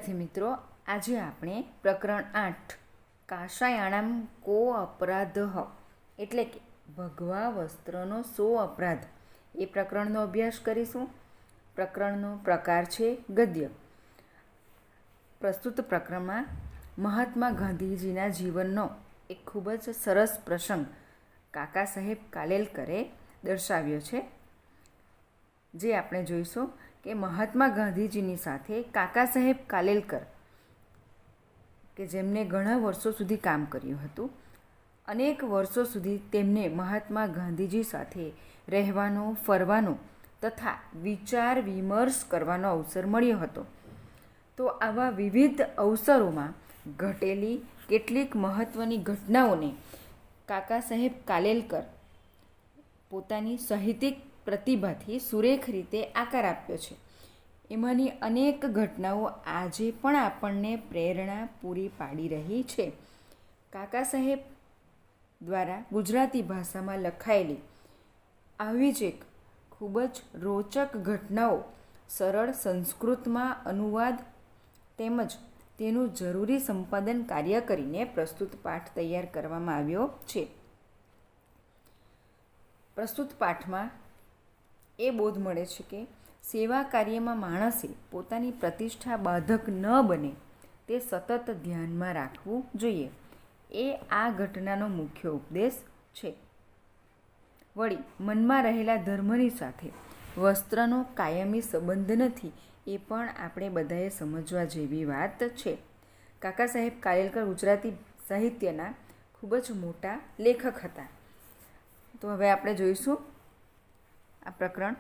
વિદ્યાર્થી મિત્રો, આજે આપણે પ્રકરણ 8 કાષાયાણામ કો અપરાધઃ એટલે કે ભગવા વસ્ત્રનો સો અપરાધ એ પ્રકરણનો અભ્યાસ કરીશું. પ્રકરણનો પ્રકાર છે ગદ્ય. પ્રસ્તુત પ્રકરણમાં મહાત્મા ગાંધીજીના જીવનનો એક ખૂબ જ સરસ પ્રસંગ કાકા સાહેબ કાલેલકરે દર્શાવ્યો છે, જે આપણે જોઈશું કે મહાત્મા ગાંધીજીની સાથે કાકા સાહેબ કાલેલકર, કે જેમને ઘણા વર્ષો સુધી કામ કર્યું હતું, અનેક વર્ષો સુધી તેમને મહાત્મા ગાંધીજી સાથે રહેવાનો, ફરવાનો તથા વિચાર વિમર્શ કરવાનો અવસર મળ્યો હતો. તો આવા વિવિધ અવસરોમાં ઘટેલી કેટલીક મહત્ત્વની ઘટનાઓને કાકા સાહેબ કાલેલકર પોતાની સાહિત્યિક પ્રતિભાથી સુરેખ રીતે આકાર આપ્યો છે. એમાંની અનેક ઘટનાઓ આજે પણ આપણને પ્રેરણા પૂરી પાડી રહી છે. કાકા સાહેબ દ્વારા ગુજરાતી ભાષામાં લખાયેલી આવી જ એક ખૂબ જ રોચક ઘટનાઓ સરળ સંસ્કૃતમાં અનુવાદ તેમજ તેનું જરૂરી સંપાદન કાર્ય કરીને પ્રસ્તુત પાઠ તૈયાર કરવામાં આવ્યો છે. પ્રસ્તુત પાઠમાં એ બોધ મળે છે કે સેવા કાર્યમાં માણસે પોતાની પ્રતિષ્ઠા બાધક ન બને તે સતત ધ્યાનમાં રાખવું જોઈએ. એ આ ઘટનાનો મુખ્ય ઉપદેશ છે. વળી મનમાં રહેલા ધર્મની સાથે વસ્ત્રનો કાયમી સંબંધ નથી, એ પણ આપણે બધાએ સમજવા જેવી વાત છે. કાકા સાહેબ કાલેલકર ગુજરાતી સાહિત્યના ખૂબ જ મોટા લેખક હતા. તો હવે આપણે જોઈશું આ પ્રકરણ.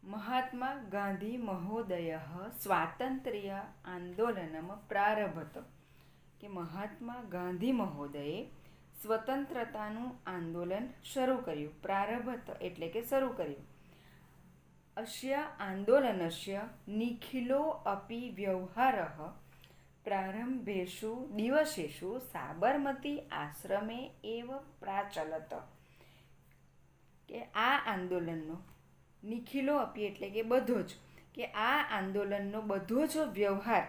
મહાત્મા ગાંધી મહોદય સ્વાતંત્ર્ય આંદોલનમ પ્રારભત, કે મહાત્મા ગાંધી મહોદયે સ્વતંત્રતાનું આંદોલન શરૂ કર્યું. પ્રારભત એટલે કે શરૂ કર્યું. અસ્ય આંદોલનસ્ય નિખિલો અપી વ્યવહારઃ પ્રારંભેષુ દિવસેષુ સાબરમતી આશ્રમે એવ પ્રાચલત, કે આ આંદોલનનો નિખિલો અપી એટલે કે બધો જ, કે આ આંદોલનનો બધો જ વ્યવહાર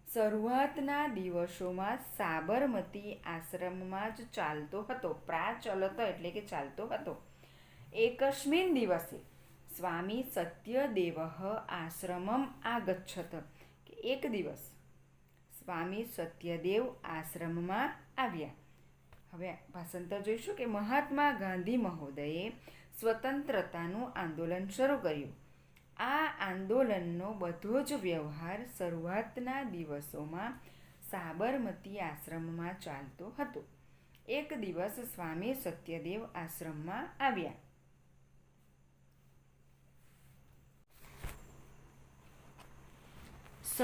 શરૂઆતના દિવસોમાં સાબરમતી આશ્રમમાં જ ચાલતો હતો. પ્રાચલત એટલે કે ચાલતો હતો. એકસ્મિન દિવસે સ્વામી સત્યદેવ આશ્રમમ આગચ્છત, કે એક દિવસ સ્વામી સત્યદેવ આશ્રમમાં આવ્યા. હવે ભાષાંતર જોઈશું કે મહાત્મા ગાંધી મહોદયે સ્વતંત્રતાનું આંદોલન શરૂ કર્યું. આ આંદોલનનો બધો જ વ્યવહાર શરૂઆતના દિવસોમાં સાબરમતી આશ્રમમાં ચાલતો હતો. એક દિવસ સ્વામી સત્યદેવ આશ્રમમાં આવ્યા. સહ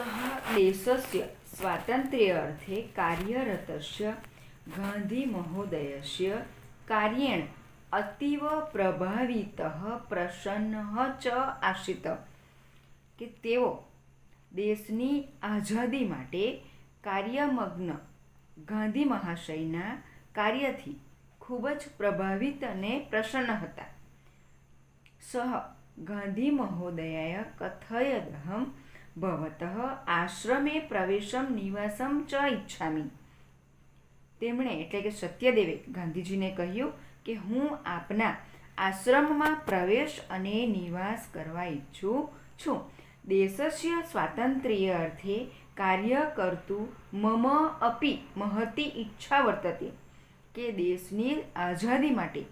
દેશસ્ય સ્વાતંત્ર્યાર્થે કાર્યરતસ્ય ગાંધી મહોદયસ્ય કાર્યેણ અતીવ પ્રભાવિતઃ પ્રસન્નઃ ચ આસિત, કે તેઓ દેશની આઝાદી માટે કાર્યમગ્ન ગાંધી મહાશયના કાર્યથી ખૂબ જ પ્રભાવિત અને પ્રસન્ન હતા. સહ ગાંધી મહોદયાય કથયદહમ ભવતઃ આશ્રમે પ્રવેશમ નિવાસમ ચ ઈચ્છામિ, તેમણે એટલે કે સત્યદેવે ગાંધીજીને કહ્યું કે હું આપના આશ્રમમાં પ્રવેશ અને નિવાસ કરવા ઈચ્છું છું. દેશસ્ય સ્વાતંત્ર્ય અર્થે કાર્ય કરતું મમ અપી મહતી ઈચ્છા વર્તતે, કે દેશની આઝાદી માટે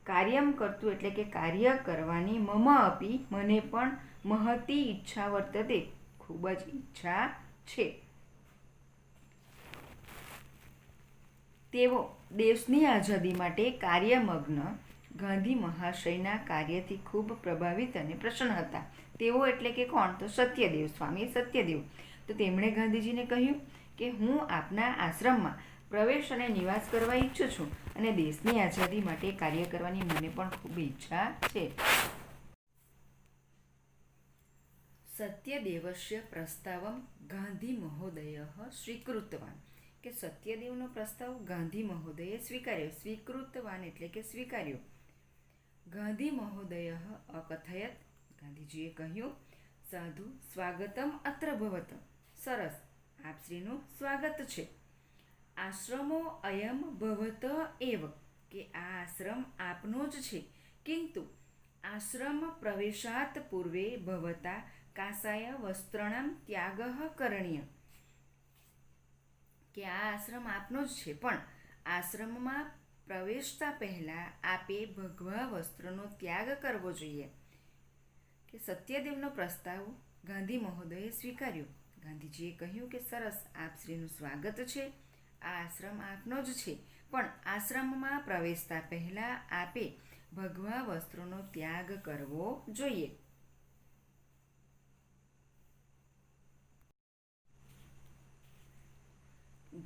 કાર્યમ કરતું એટલે કે કાર્ય કરવાની મમ અપી મને પણ મહતી ઈચ્છા વર્તતે ખૂબ જ ઈચ્છા છે. તેઓ દેશની આઝાદી માટે કાર્યમગ્ન ગાંધી મહાશયના કાર્યથી ખૂબ પ્રભાવિત અને પ્રસન્ન હતા. તેઓ એટલે કે કોણ? તો સત્યદેવ, સ્વામી સત્યદેવ. તો તેમણે ગાંધીજીને કહ્યું કે હું આપના આશ્રમમાં પ્રવેશ અને નિવાસ કરવા ઈચ્છું છું અને દેશની આઝાદી માટે કાર્ય કરવાની મને પણ ખૂબ ઈચ્છા છે. સત્યદેવસ્ય પ્રસ્તાવમ ગાંધી મહોદય સ્વીકૃતવાન, કે સત્યદેવનો પ્રસ્તાવ ગાંધી મહોદયે સ્વીકાર્યો. સ્વીકૃતવાન એટલે કે સ્વીકાર્યો. ગાંધી મહોદય અકથયત, ગાંધીજીએ કહ્યું સાધુ સ્વાગતમ અત્ર ભવત. સરસ, આપશ્રીનું સ્વાગત છે. આશ્રમો અયમ ભવત એવ, કે આ આશ્રમ આપનો જ છે. કિંતુ આશ્રમ પ્રવેશાત પૂર્વે ભવતા કાસાય વસ્ત્રણામ ત્યાગઃ કરણીય, કે આ આશ્રમ આપનો જ છે, પણ આશ્રમમાં પ્રવેશતા પહેલા આપે ભગવા વસ્ત્રનો ત્યાગ કરવો જોઈએ. કે સત્યદેવનો પ્રસ્તાવ ગાંધી મહોદયે સ્વીકાર્યો. ગાંધીજીએ કહ્યું કે સરસ, આપશ્રીનું સ્વાગત છે. આ આશ્રમ આપનો જ છે, પણ આશ્રમમાં પ્રવેશતા પહેલા આપે ભગવા વસ્ત્રોનો ત્યાગ કરવો જોઈએ.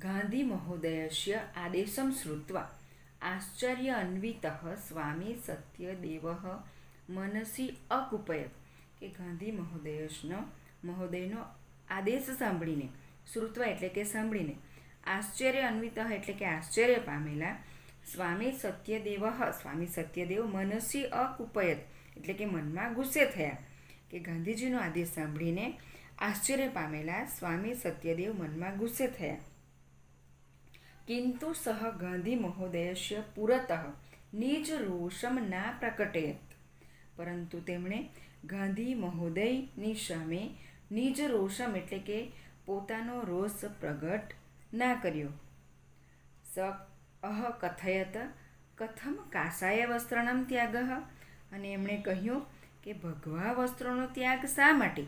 ગાંધી મહોદયસ્ય આદેશમ શ્રુત્વા આશ્ચર્ય અન્વિતઃ સ્વામી સત્યદેવઃ મનસી અકુપયત, કે ગાંધી મહોદયનો આદેશ સાંભળીને, શ્રુત્વા એટલે કે સાંભળીને, આશ્ચર્ય અન્વિતઃ એટલે કે આશ્ચર્ય પામેલા, સ્વામી સત્યદેવ મનસી અકુપયત એટલે કે મનમાં ગુસ્સે થયા. કે ગાંધીજીનો આદેશ સાંભળીને આશ્ચર્ય પામેલા સ્વામી સત્યદેવ મનમાં ગુસ્સે થયા. કિંતુ સહ ગાંધી મહોદયસ્ય પુરતઃ નિજ રોષમ ના પ્રકટયત, પરંતુ તેમણે ગાંધી મહોદયની સામે નિજ રોષમ એટલે કે પોતાનો રોષ પ્રગટ ના કર્યો. સ કથયત કથમ કાસાય વસ્ત્રણમ ત્યાગઃ, અને એમણે કહ્યું કે ભગવા વસ્ત્રોનો ત્યાગ શા માટે.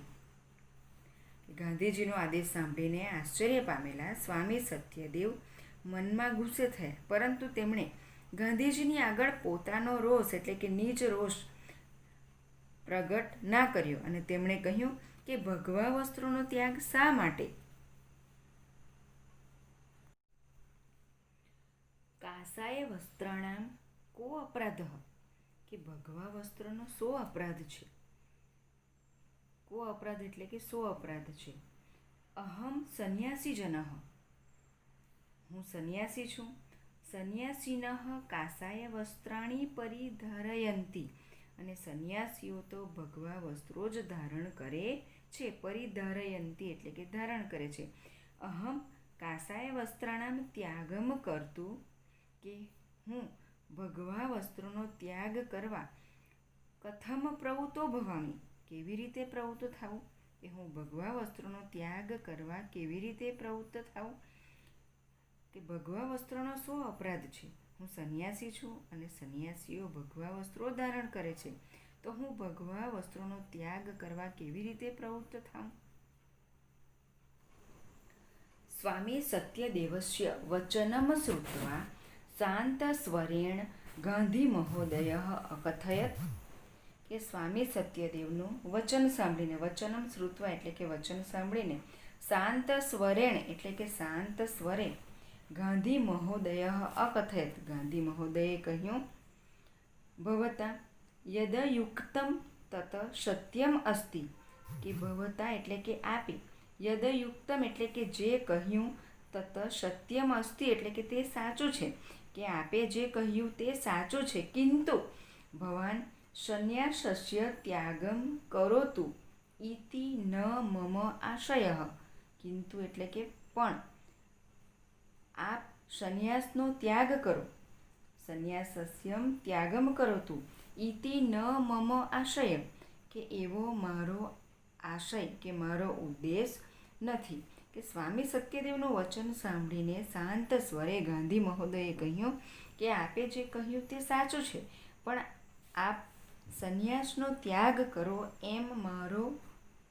ગાંધીજીનો આદેશ સાંભળીને આશ્ચર્ય પામેલા સ્વામી સત્યદેવ મનમાં ગુસ્સે થયા, પરંતુ તેમણે ગાંધીજીની આગળ પોતાનો રોષ એટલે કે નિજ રોષ પ્રગટ ના કર્યો, અને તેમણે કહ્યું કે ભગવા વસ્ત્રોનો ત્યાગ શા માટે. કાસાય વસ્ત્રાણામ કો અપરાધ, કે ભગવા વસ્ત્રનો શો અપરાધ છે. કો અપરાધ એટલે કે શો અપરાધ છે. અહમ સંન્યાસી જનઃ, હું સંન્યાસી છું. સંન્યાસીનઃ કાસાય વસ્ત્રાણી પરિધારયંતી, અને સંન્યાસીઓ તો ભગવા વસ્ત્રો જ ધારણ કરે છે. પરિધારયંતી એટલે કે ધારણ કરે છે. અહમ કાસાય વસ્ત્રાણામ ત્યાગમ કરતું, કે હું ભગવા વસ્ત્રોનો ત્યાગ કરવા કથમ પ્રવૃત્તો ભવામી, કેવી રીતે પ્રવૃત્ત થાવું. કે હું ભગવા વસ્ત્રોનો ત્યાગ કરવા કેવી રીતે પ્રવૃત્ત થાવું. કે ભગવા વસ્ત્રોનો શું અપરાધ છે. હું સંન્યાસી છું અને સંન્યાસીઓ ભગવા વસ્ત્રો ધારણ કરે છે, તો હું ભગવા વસ્ત્રોનો ત્યાગ કરવા કેવી રીતે પ્રવૃત્ત થાઉં. સ્વામી સત્યદેવસ્ય વચનમ શ્રુત્વા શાંત સ્વરેણ ગાંધી મહોદય અકથયત, કે સ્વામી સત્યદેવનું વચન સાંભળીને, વચનમ શ્રુત્વા એટલે કે વચન સાંભળીને, શાંત સ્વરેણ એટલે કે શાંત સ્વરે ગાંધી મહોદય અકથયત, ગાંધી મહોદયે કહ્યું, ભવતા યદયુક્તમ તત સત્યમ અસ્તિ, કે ભવતા એટલે કે આપે, યદયુક્તમ એટલે કે જે કહ્યું, તત સત્યમ અસ્તિ એટલે કે તે સાચું છે, કે આપે જે કહ્યું તે સાચું છે. કિંતુ ભવાન સંન્યાસસ્ય ત્યાગમ કરોતુ ઇતિ ન મમ આશયઃ, કિંતુ એટલે કે પણ આપ સંન્યાસનો ત્યાગ કરો, સંન્યાસસ્યમ ત્યાગમ કરોતુ ઇતિ ન મમ આશય, કે એવો મારો આશય કે મારો ઉદ્દેશ નથી. કે સ્વામી સત્યદેવનું વચન સાંભળીને શાંત સ્વરે ગાંધી મહોદયે કહ્યું કે આપે જે કહ્યું તે સાચું છે, પણ આપ સંન્યાસનો ત્યાગ કરો એમ મારો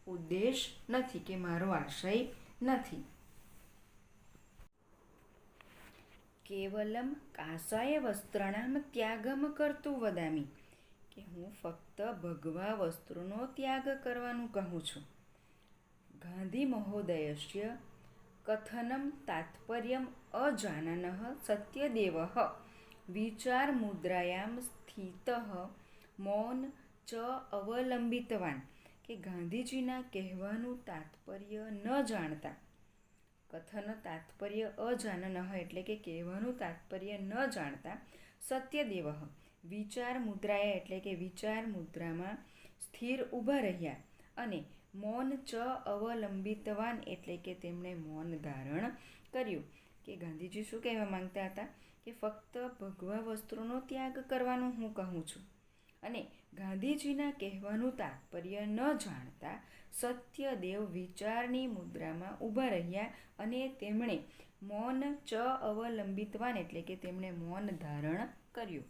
ઉદ્દેશ નથી, કે મારો આશય નથી. કેવલમ કાસાય વસ્ત્રણામ ત્યાગમ કરતું વદામી, કે હું ફક્ત ભગવા વસ્ત્રોનો ત્યાગ કરવાનું કહું છું. ગાંધી મહોદયસ્ય કથનમ તાત્પર્યમ અજાનનઃ સત્યદેવઃ વિચાર મુદ્રાયામ સ્થિતઃ મૌન ચ અવલંબિતવાન, કે ગાંધીજીના કહેવાનું તાત્પર્ય ન જાણતા, કથન તાત્પર્ય અજાનનઃ એટલે કે કહેવાનું તાત્પર્ય ન જાણતા, સત્યદેવ વિચાર મુદ્રાયા એટલે કે વિચાર મુદ્રામાં સ્થિર ઊભા રહ્યા, અને મૌન ચ અવલંબિતવાન એટલે કે તેમણે મૌન ધારણ કર્યું. કે ગાંધીજી શું કહેવા માંગતા હતા કે ફક્ત ભગવા વસ્ત્રોનો ત્યાગ કરવાનું હું કહું છું. અને ગાંધીજીના કહેવાનું તાત્પર્ય ન જાણતા સત્યદેવ વિચારની મુદ્રામાં ઊભા રહ્યા અને તેમણે મૌન ચ અવલંબિતવાન એટલે કે તેમણે મૌન ધારણ કર્યું.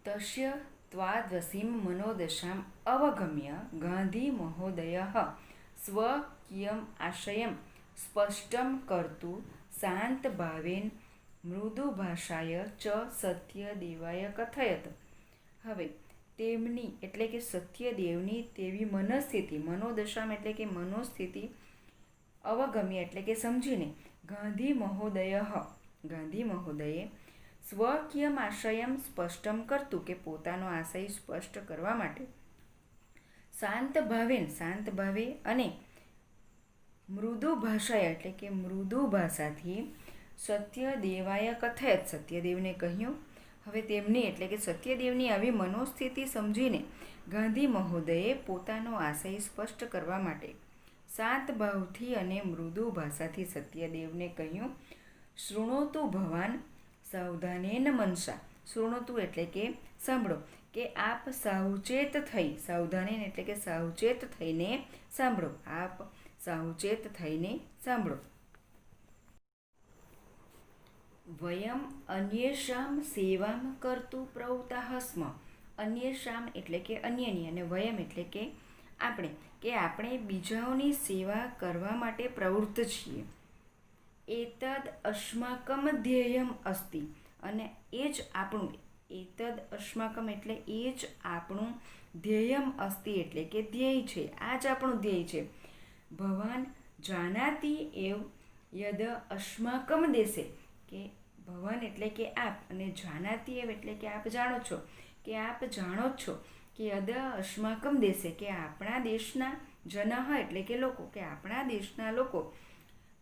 તસ્ય ત્વાદશીમ મનોદશામ અવગમ્ય ગાંધી મહોદયઃ સ્વકીયમ આશયમ સ્પષ્ટમ કર્તું શાંતભાવેન મૃદુભાષાય ચ સત્યદેવાય કથયત. હવે તેમની એટલે કે સત્યદેવની તેવી મનસ્થિતિ, મનોદશામ એટલે કે મનોસ્થિતિ અવગમ્ય એટલે કે સમજીને ગાંધી મહોદયે સ્વકીયમ આશયમ સ્પષ્ટમ કરતું કે પોતાનો આશય સ્પષ્ટ કરવા માટે શાંત ભાવે અને મૃદુ ભાષાએ એટલે કે મૃદુ ભાષાથી સત્યદેવાય કથયત સત્યદેવને કહ્યું. હવે તેમની એટલે કે સત્યદેવની આવી મનોસ્થિતિ સમજીને ગાંધી મહોદયે પોતાનો આશય સ્પષ્ટ કરવા માટે શાંત ભાવથી અને મૃદુ ભાષાથી સત્યદેવને કહ્યું, શૃણોતુ ભવાન સાવધાનેન મનસા. શૃણોતુ એટલે કે સાંભળો, કે આપ સાવચેત એટલે કે સાવચેત થઈને સાંભળો. આપ સાવચેત થઈને સાંભળો. વયમ અન્યેષામ સેવામ કર્તું પ્રવૃત્તાઃ સ્મ. અન્યેષામ એટલે કે અન્યની અને વયમ એટલે કે આપણે બીજાઓની સેવા કરવા માટે પ્રવૃત્ત છીએ. એતદ અસ્માકમ ધ્યેયમ અસ્તિ. અને એ જ આપણું ધ્યેયમ અસ્તિ એટલે કે ધ્યેય છે. આ જ આપણું ધ્યેય છે. ભવાન જાનાતિ એવ યદ અસ્માકમ દેશે. કે ભવાન એટલે કે આપ અને જાનાતિ એવ એટલે કે આપ જાણો છો કે યદ અસ્માકમ દેશે કે આપણા દેશના જનઃ એટલે કે લોકો, કે આપણા દેશના લોકો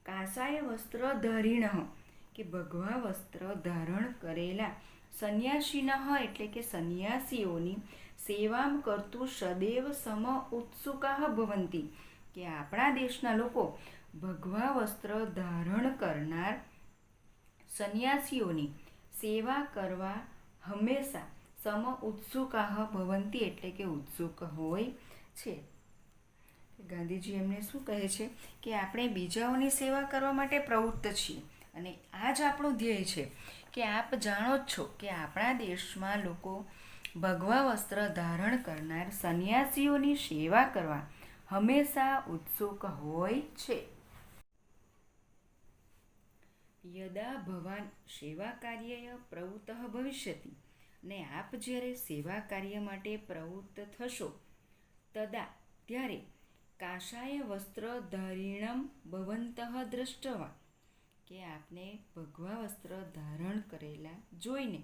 કાષાય વસ્ત્ર ધારિણઃ કે ભગવા વસ્ત્ર ધારણ કરેલા સંન્યાસીનઃ એટલે કે સંન્યાસીઓની સેવામ કરતું સદૈવ સમ ઉત્સુકાઃ ભવંતિ. કે આપણા દેશના લોકો ભગવા વસ્ત્ર ધારણ કરનાર સંન્યાસીઓની સેવા કરવા હંમેશા સમ ઉત્સુકાઃ ભવંતિ એટલે કે ઉત્સુક હોય છે. ગાંધીજી એમને શું કહે છે કે આપણે બીજાઓની સેવા કરવા માટે પ્રવૃત્ત છીએ અને આ જ આપણું ધ્યેય છે. કે આપ જાણો જ છો કે આપણા દેશમાં લોકો ભગવા વસ્ત્ર ધારણ કરનાર સંન્યાસીઓની સેવા કરવા હંમેશા ઉત્સુક હોય છે. યદા ભવાન સેવા કાર્યય પ્રવૃત્તઃ ભવિષ્યતિ. ને આપ જ્યારે સેવા કાર્ય માટે પ્રવૃત્ત થશો ત્યારે કાષાય વસ્ત્ર ધારિણમ ભવંતઃ દ્રષ્ટવા. કે આપને ભગવા વસ્ત્ર ધારણ કરેલા જોઈને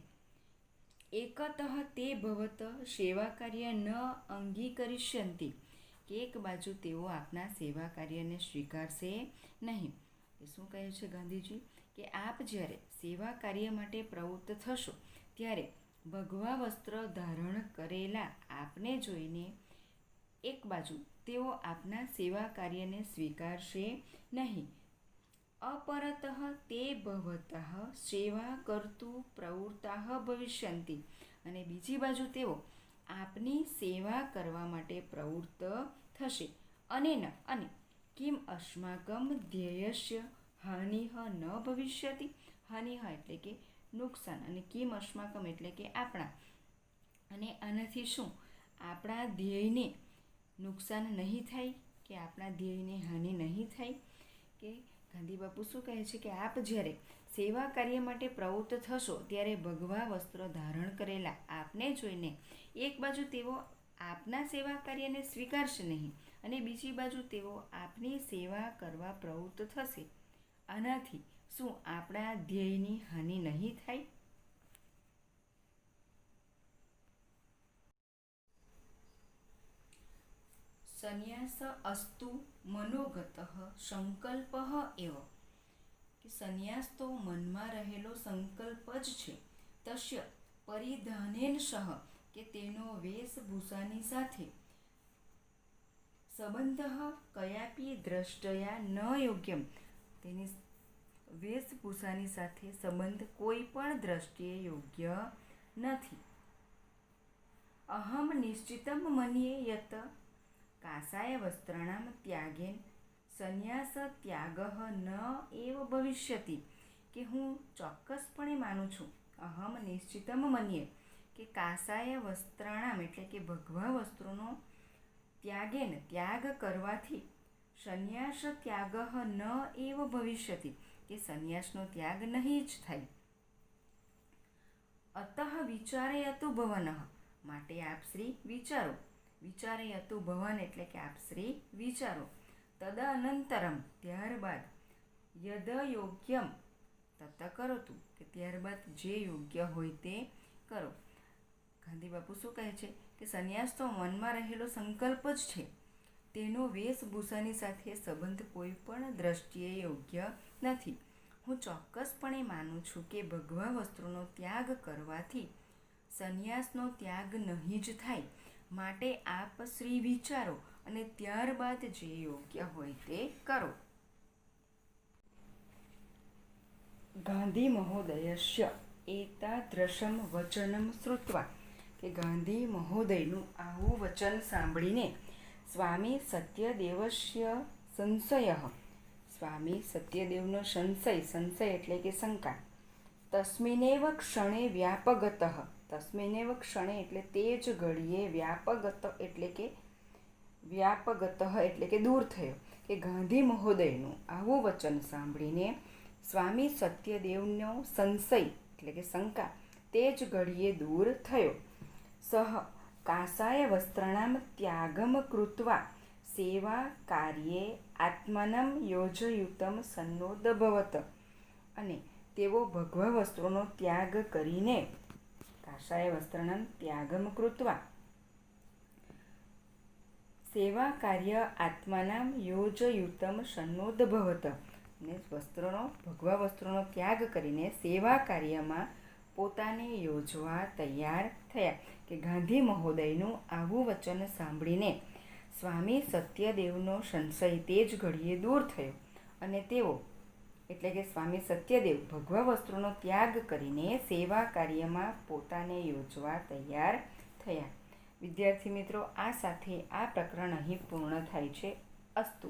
એકતઃ તે ભવત સેવા કાર્ય ન અંગીકરિષ્યન્તિ. કે એક બાજુ તેઓ આપના સેવા કાર્યને સ્વીકારશે નહીં. એ શું કહે છે ગાંધીજી કે આપ જ્યારે સેવા કાર્ય માટે પ્રવૃત્ત થશો ત્યારે ભગવા વસ્ત્ર ધારણ કરેલા આપને જોઈને એક બાજુ તેઓ આપના સેવા કાર્યને સ્વીકારશે નહીં. અપરતઃ તે ભવતઃ સેવા કર્તું પ્રવૃત્તાઃ ભવિષ્યન્તિ. અને બીજી બાજુ તેઓ આપની સેવા કરવા માટે પ્રવૃત્ત થશે. અને કિમ અસ્માકમ ધ્યેયસ્ય હાનિઃ ન ભવિષ્યતિ. હાનિઃ એટલે કે નુકસાન અને કિમ અસ્માકમ એટલે કે આપણા. અને આનાથી શું આપણા ધ્યેયને નુકસાન નહીં થાય કે આપણા ધ્યેયને હાનિ નહીં થાય. કે ગાંધી બાપુ શું કહે છે કે આપ જ્યારે સેવા કાર્ય માટે પ્રવૃત્ત થશો ત્યારે ભગવા વસ્ત્ર ધારણ કરેલા આપને જોઈને એક બાજુ તેઓ આપના સેવા કાર્યને સ્વીકારશે નહીં અને બીજી બાજુ તેઓ આપની સેવા કરવા પ્રવૃત્ત થશે. આનાથી શું આપણા ધ્યેયની હાનિ નહીં થાય. સંન્યાસ અસ્તુ મનોગતઃ સંકલ્પઃ એવ. કે સંન્યાસ તો મનમાં રહેલો સંકલ્પ જ છે. તસ્ય પરિધાનેન સહ કે તેનો વેશભૂષાની સાથે સંબંધઃ કયાપી દ્રષ્ટયા ન યોગ્યમ, તેની વેશભૂષાની સાથે સંબંધ કોઈ પણ દ્રષ્ટિએ યોગ્ય નથી. અહમ નિશ્ચિતમ મન્યે યત કાષાય વસ્ત્રાણામ ત્યાગેન સંન્યાસ ત્યાગઃ ન એવ ભવિષ્યતિ, કે હું ચોક્કસપણે માનું છું, અહમ નિશ્ચિતમ મન્યે, કે કાષાય વસ્ત્રાણામ એટલે કે ભગવા વસ્ત્રોનો ત્યાગેન ત્યાગ કરવાથી સંન્યાસ ત્યાગઃ ન એવ ભવિષ્યતિ, કે સંન્યાસનો ત્યાગ નહીં જ થાય. અતઃ વિચારયતુ ભવનઃ, માટે આપ શ્રી વિચારો. વિચારયતુ ભવન એટલે કે આપ શ્રી વિચારો. તદનંતરમ, ત્યારબાદ, યદ યોગ્યમ તત કરોતુ, કે ત્યારબાદ જે યોગ્ય હોય તે કરો. ગાંધી બાપુ શું કહે છે કે સંન્યાસ તો મનમાં રહેલો સંકલ્પ જ છે, તેનો વેશભૂષાની સાથે સંબંધ કોઈ પણ દ્રષ્ટિએ યોગ્ય નથી. હું ચોક્કસપણે માનું છું કે ભગવા વસ્ત્રોનો ત્યાગ કરવાથી સંન્યાસનો ત્યાગ નહીં જ થાય. માટે આપ શ્રી વિચારો અને ત્યારબાદ જે યોગ્ય હોય તે કરો. ગાંધી મહોદયસ્ય એતાદૃશમ વચનમ શ્રુત્વા, કે ગાંધી મહોદયનું આવું વચન સાંભળીને સ્વામી સત્યદેવસ્ય સંશય, સ્વામી સત્યદેવનો સંશય એટલે કે શંકા, તસ્મિનેવ ક્ષણે વ્યાપગત, તસ્મિનેવ ક્ષણે એટલે તે જ ઘડીએ, વ્યાપગત એટલે કે દૂર થયો. કે ગાંધી મહોદયનું આવું વચન સાંભળીને સ્વામી સત્યદેવનો સંશય એટલે કે શંકા તે જ ઘડીએ દૂર થયો. સહ કાષાય વસ્ત્રાણામ ત્યાગમ કૃત્વા સેવા કાર્યે આત્માનમ યોજયુતમ સન્નોદભવત, અને તેઓ ભગવા વસ્ત્રોનો ત્યાગ કરીને, કાષાય વસ્ત્રાણામ ત્યાગમ કૃત્વા સેવા કાર્ય આત્માનામ યોજયુતમ સન્નોદભવત, અને ભગવા વસ્ત્રોનો ત્યાગ કરીને સેવા કાર્યમાં પોતાને યોજવા તૈયાર થયા. કે ગાંધી મહોદયનું આવું વચન સાંભળીને સ્વામી સત્યદેવનો સંશય તે જ ઘડીએ દૂર થયો, અને તેઓ એટલે કે સ્વામી સત્યદેવ ભગવા વસ્ત્રોનો ત્યાગ કરીને સેવા કાર્યમાં પોતાને યોજવા તૈયાર થયા. વિદ્યાર્થી મિત્રો, આ સાથે આ પ્રકરણ અહીં પૂર્ણ થાય છે. અસ્તુ.